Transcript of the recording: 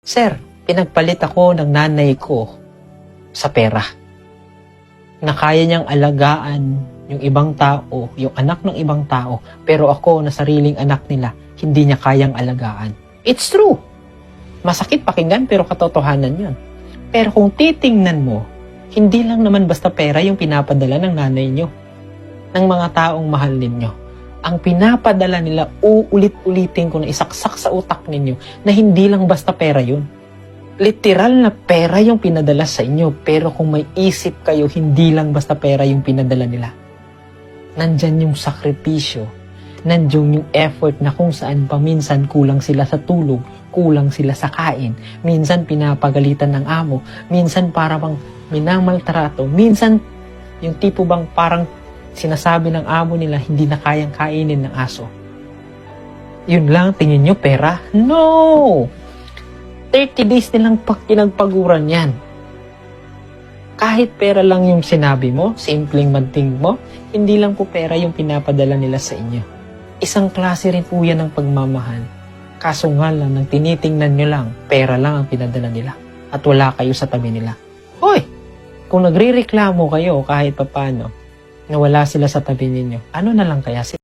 Sir, pinagpalit ako ng nanay ko sa pera. Na kaya niyang alagaan yung ibang tao, yung anak ng ibang tao, pero ako na sariling anak nila, hindi niya kayang alagaan. It's true. Masakit pakinggan pero katotohanan yun. Pero kung titingnan mo, hindi lang naman basta pera yung pinapadala ng nanay niyo, ng mga taong mahal ninyo. Ang pinapadala nila, uulit-ulitin ko na isaksak sa utak ninyo na hindi lang basta pera yun. Literal na pera yung pinadala sa inyo, pero kung may isip kayo, hindi lang basta pera yung pinadala nila. Nandyan yung sakripisyo, nandyan yung effort na kung saan pa minsan kulang sila sa tulog, kulang sila sa kain, minsan pinapagalitan ng amo, minsan parang minamaltrato, minsan yung tipo bang parang sinasabi ng amo nila hindi na kayang kainin ng aso. Yun lang, tingin nyo pera? No! 30 days nilang pinagpaguran yan. Kahit pera lang yung sinabi mo, simpleng magting mo, hindi lang po pera yung pinapadala nila sa inyo. Isang klase rin po yan ng pagmamahal. Kaso nga lang, nang tinitingnan nyo lang, pera lang ang pinadala nila. At wala kayo sa tabi nila. Hoy! Kung nagre-reklamo kayo kahit papano, na wala sila sa tabi ninyo, ano na lang kaya sila?